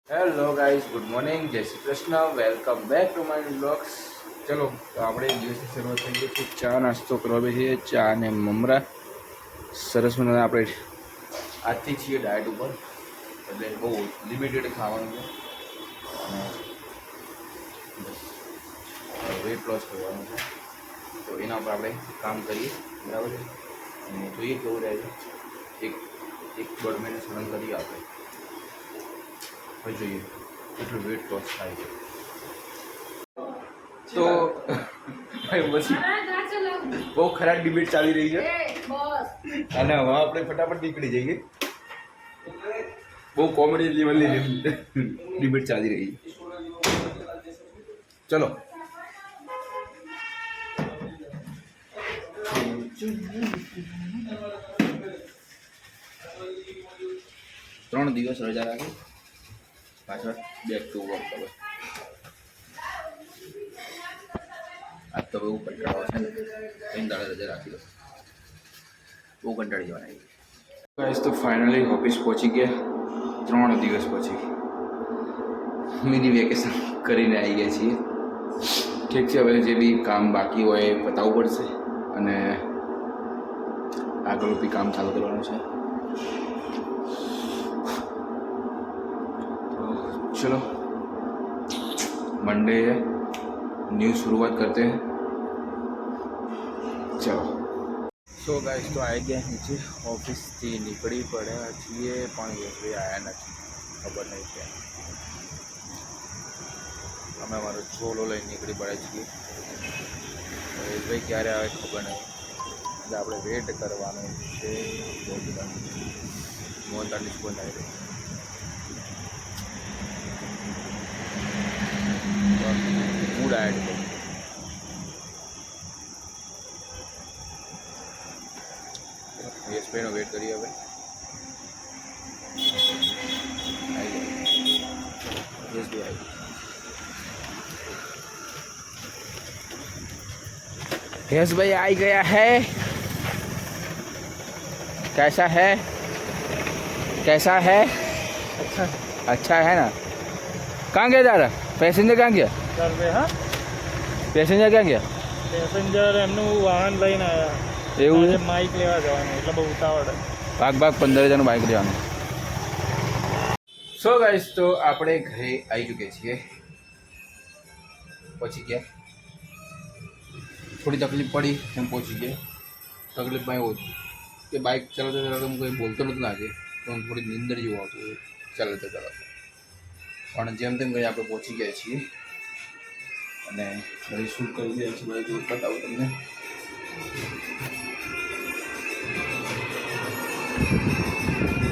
Hello guys, good morning, જય Shri Krishna, welcome back to my blogs. ચલો તો આપણે દિવસની શરૂઆત કરીએ છીએ. ચા નાસ્તો કરવા બેસીએ. ચા અને મમરા સરસ મજાના. આપણે આજથી છીએ ડાયટ ઉપર, એટલે બહુ લિમિટેડ ખાવાનું છે અને બસ વેટ લોસ કરવાનું છે. તો એના પર આપણે કામ કરીએ, બરાબર છે, અને જોઈએ કેવું રહે છે. એક દોઢ મહિને સળંગ કરીએ આપણે, હવે જોઈએ કેટલું વેટ લોસ થાય છે. તો પછી બહુ ખરાબ ડિબેટ ચાલી રહી છે અને હવે આપણે ફટાફટ નીકળી જઈએ. બહુ કોમેડી લેવલની ડિબેટ ચાલી રહી છે. ચલો. 3 દિવસ રજા રાખી પાછળ બેક ટુ વર્ક. હવે આજ તો બહુ કંટાળો છે ને, 3 દાડા રજા રાખી દો, બહુ કંટાળી જવાના. ગાઈસ તો ફાઇનલી ઓફિસ પહોંચી ગયા 3 દિવસ પછી. મિની વેકેશન કરીને આવી ગયા છીએ. ઠીક છે, હવે જે બી કામ બાકી હોય એ પતાવવું પડશે અને આગળ બી કામ ચાલુ કરવાનું છે. तो चलो मंडे है, न्यू शुरुआत करते हैं. चलो. સો ગાઈસ તો આવી ગયા નીચે, ઓફિસથી નીકળી પડ્યા છીએ પણ યશભાઈ આવ્યા નથી, ખબર નહીં કે અમે અમારો ચોલો લઈને નીકળી પડ્યા છીએ. યશભાઈ ક્યારે આવે ખબર નહીં, એટલે આપણે વેટ કરવાનું છે. મોહનતાની સ્કૂલ આવી રહી મૂડ એડ કરો. યશભાઈનો વેટ કરીએ. હવે યશભાઈ આવી ગયા है. कैसा है, कैसा है? अच्छा, अच्छा है ना. कहाँ गया दादा? पैसेंजर कहाँ गया? સર બે હા, પેસેન્જર ક્યાં ગયા? પેસેન્જર એમનું વાહન લઈને આવ્યા. એવું આજે છે? માઇક લેવા જવાનું એટલે બહુ ઉતાવળ. ભાગ 15,000 બાઇક લેવાનું. સો ગાઈસ તો આપણે ઘરે આવી ચૂક્યા છીએ. પહોંચી ગયા. થોડી તકલીફ પડી એમ પહોંચી ગયા. તકલીફમાં એવું કે બાઇક ચલાવતા ચલાવતા હું કંઈ બોલતો નથી લાગે, તો હું થોડી નીંદર જેવું આવતું ચાલતા ચલાવતા. પણ જેમ તેમ કંઈ આપણે પહોંચી ગયા છીએ અને બધી શૂટ કરી દઈએ છીએ. બધું બતાવું તમને.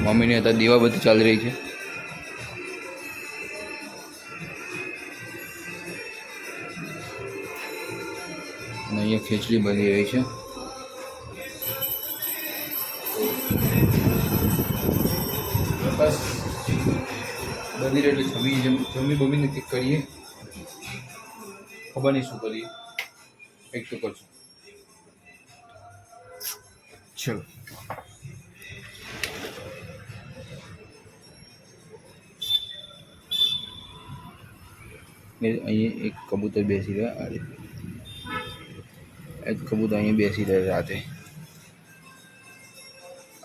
મમ્મીની અત્યારે દીવા બધી ચાલી રહી છે. અને અહીંયા ખીચડી બની રહી છે. બસ બની રહી એટલે જમી બમીને કંઈક કરીએ. ખબર નહીં શું કરીએ, કંઈક તો કરશું. ચલો. અહીંયા એક કબૂતર બેસી રહ્યા. અરે એક કબૂતર અહીંયા બેસી રહ્યા રાતે,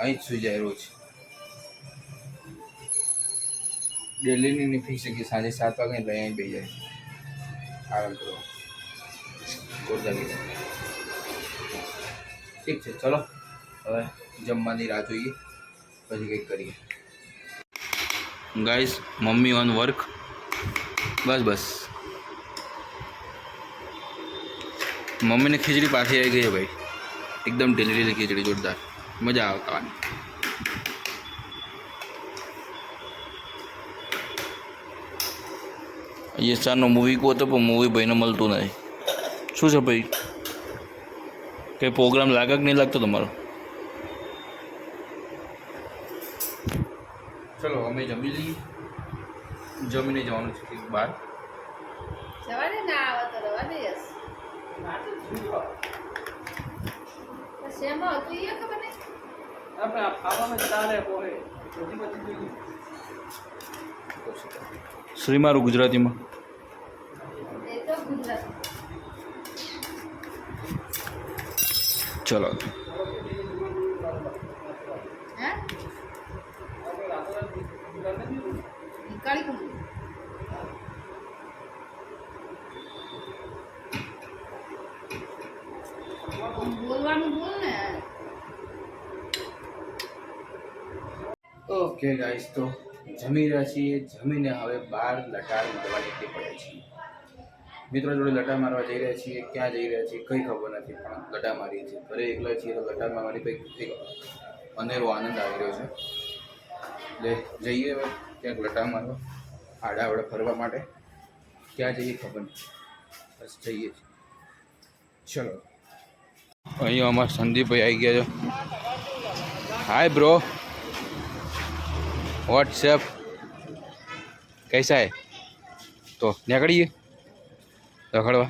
અહીં જ સુઈ જાય રોજ. ડેલીની નહીં ફિક્સ કે સાંજે 7 વાગે એટલે અહીં બેસી જાય આરામ કરો. ઠીક છે, ચલો હવે જમવાની રાહ જોઈએ, પછી કંઈક કરીએ. Guys, mummy on work. બસ મમ્મીને ખીચડી પાછી આવી ગઈ છે ભાઈ, એકદમ ઢીલી ખીચડી, જોરદાર, મજા આવે ખાવાની. યશાનો મૂવી કહો તો પણ મૂવી ભાઈને મળતું નથી. શું છે ભાઈ, કંઈ પ્રોગ્રામ લાગે કે નહીં લાગતો તમારો? ચલો અમે જમી લઈએ. જમીને જવાનું છે કંઈક બહાર. જવાને ના આવે તો રવા દે. શેમાં હતું એ ખબર નહીં. આપણે ખાવામાં ચાલે પોહે બધી બધી શ્રી મારું ગુજરાતીમાં એ તો ગુજરાતી. ચલો હે? નીકાળી કું. બોલવાનું બોલ ને. ઓકે ગાઈસ, તો જમી રહ્યા છીએ. જમીને હવે બહાર લટાર મારવા નીકળી પડ્યા છીએ. મિત્રો જોડે લટાર મારવા જઈ રહ્યા છીએ. ક્યાં જઈ રહ્યા છીએ કંઈ ખબર નથી, પણ લટાર મારીએ છીએ. ઘરે એકલા છીએ તો લટાર મારવાની કંઈક એક અનેરો આનંદ આવી રહ્યો છે. એટલે જઈએ હવે ક્યાંક લટાર મારવા, આડા આવડે ફરવા માટે. ક્યાં જઈએ ખબર નથી, બસ જઈએ છીએ. ચલો, અહીંયા અમારા સંદીપભાઈ આવી ગયા છે. હાય બ્રો, व्हाट्सएप कैसा है? तो निकलिए रखड़वा।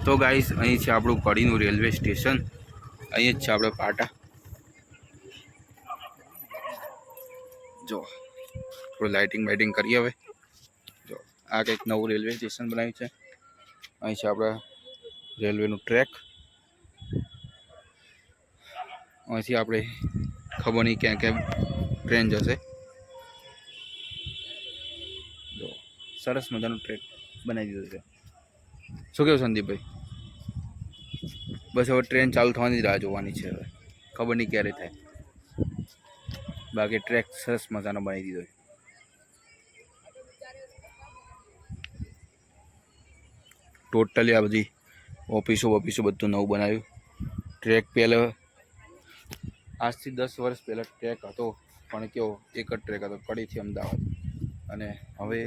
તો ગાઈસ, અહીં છે આપણું કડીનું રેલવે સ્ટેશન. અહીં જ છે આપણે પાટા. જો થોડું લાઇટિંગ કરીએ હવે. જો આ કંઈક નવું રેલવે સ્ટેશન બનાવ્યું છે. અહીં છે આપણા રેલવેનું ટ્રેક. અહીંથી આપણે ખબર નહીં ક્યાં ક્યાં ટ્રેન જશે. જો સરસ મજાનું ટ્રેક બનાવી દીધું છે. શું કેવું સંદીપભાઈ? બસ હવે ટ્રેન ચાલુ થવાની રાહ જોવાની છે. હવે ખબર નહીં ક્યારે થાય. બાકી ટ્રેક સરસ મજાનો બનાવી દીધો છે. ટોટલી આ બધી ઓફિસો બધું નવું બનાવ્યું. ટ્રેક પહેલાં આજથી 10 વર્ષ પહેલાં ટ્રેક હતો, પણ કેવો એક જ ટ્રેક હતો કડીથી અમદાવાદ. અને હવે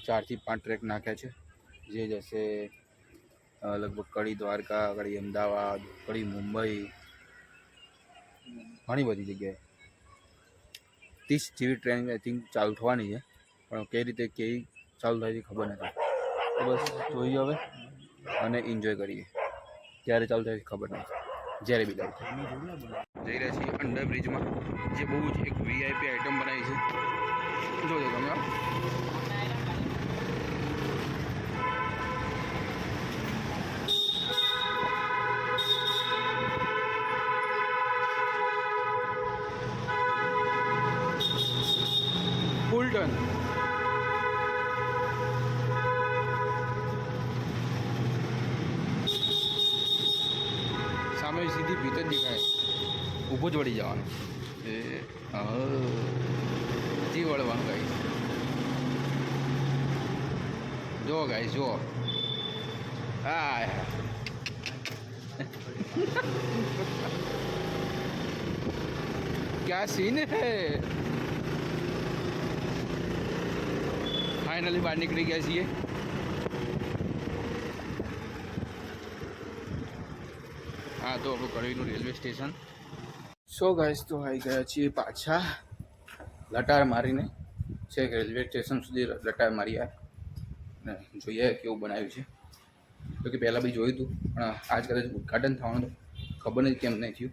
4 થી 5 ટ્રેક નાખ્યા છે, જે જશે લગભગ કડી દ્વારકા, કડી અમદાવાદ, કડી મુંબઈ, ઘણી બધી જગ્યાએ. 30 જેવી ટ્રેન આઈ થિંક ચાલુ થવાની છે, પણ કઈ રીતે કેવી ચાલુ થાય છે ખબર નથી. તો બસ જોઈએ હવે અને એન્જોય કરીએ. ક્યારે ચાલુ થાય ખબર નથી, જ્યારે બી ચાલુ થાય. જઈ રહ્યા છીએ અંડરબ્રિજમાં, જે બહુ જ એક વીઆઈપી આઇટમ બનાવી છે. જોજો તમે. ફૂલ ટન સામે સીધી ભીત જ દેખાય. ઊભો જ વળી જવાનું. એ હજી વળવાનું ગાઈસ. જો ગાઈસ જો. હા क्या सीन है. फाइनली બહાર નીકળી ગયા છીએ. હા, તો આપણું કડીનું રેલવે સ્ટેશન. સો ગાઈસ, તો આવી ગયા છીએ પાછા લટાર મારીને. છે રેલવે સ્ટેશન સુધી લટાર માર્યા ને જોઈએ કેવું બનાવ્યું છે. તો કે પહેલાં બી જોયું હતું, પણ આજ કદાચ ઉદઘાટન થવાનું ખબર નથી કેમ નહીં થયું.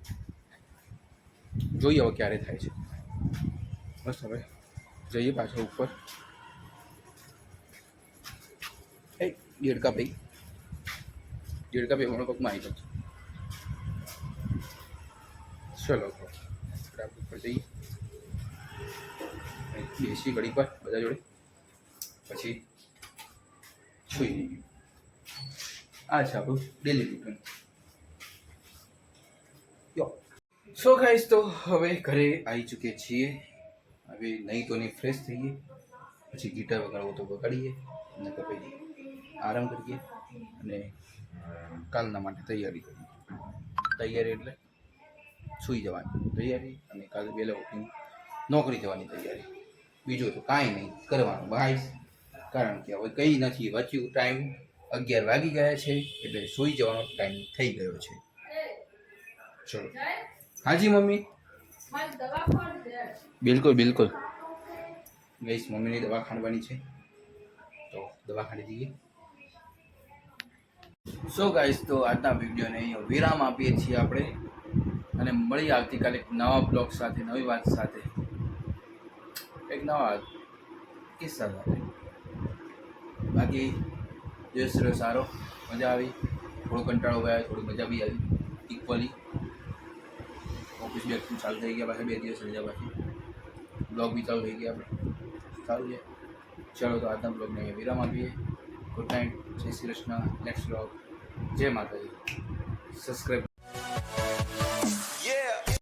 જોઈએ હવે ક્યારે થાય છે. બસ હવે જઈએ પાછા ઉપર. દેડકા ભાઈ મારો પગમાં આવી જશે. ચલો આપણે ઉપર જઈએ, બેસી ઘડી પર બધા જોડે, પછી સુઈ જઈએ. આ છે આપણું ડેલી રૂટીન. સો ગાઈસ, તો હવે ઘરે આવી ચૂકીએ છીએ. હવે નહીં તો નહીં ફ્રેશ થઈએ, પછી ગીટાર વગાડવો તો વગાડીએ, અને તો પછી આરામ કરીએ અને કાલના માટે તૈયારી કરીએ. તૈયારી એટલે સૂઈ જવાની તૈયારી, અને કાલે વહેલા ઉઠીને નોકરી જવાની તૈયારી. બીજું તો કાંઈ નહીં કરવાનું ભાઈ, કારણ કે હવે કંઈ નથી વચ્યું. ટાઈમ 11 વાગી ગયા છે એટલે સૂઈ જવાનો ટાઈમ થઈ ગયો છે. ચલો. હાજી મમ્મી. મારી દવા કોણ દે? બિલકુલ બિલકુલ. ગઈશ મમ્મીની દવા ખાંડવાની છે તો દવા ખાંડી દઈએ. સો ગાઈસ, તો આજના વિડીયોને અહીંયા વિરામ આપીએ છીએ આપણે, અને મળીએ આવતીકાલે એક નવા બ્લોગ સાથે, નવી વાત સાથે, એક નવા કિસ્સા સાથે. બાકી દિવસ રહ્યો સારો, મજા આવી, થોડો કંટાળો ગયા, થોડી મજા બી આવી ઇક્વલી. ઓફિસ બી એકદમ ચાલુ થઈ ગયા, પાછા 2 દિવસ રજા, પાછી બ્લોગ બી ચાલુ થઈ ગયા આપણે. સારું છે. ચલો તો આજના બ્લોગને અહીંયા વિરામ આપીએ. ગુડ નાઇટ, જય શ્રી કૃષ્ણ, નેક્સ્ટ બ્લોગ, જય માતાજી. સબસ્ક્રાઈબ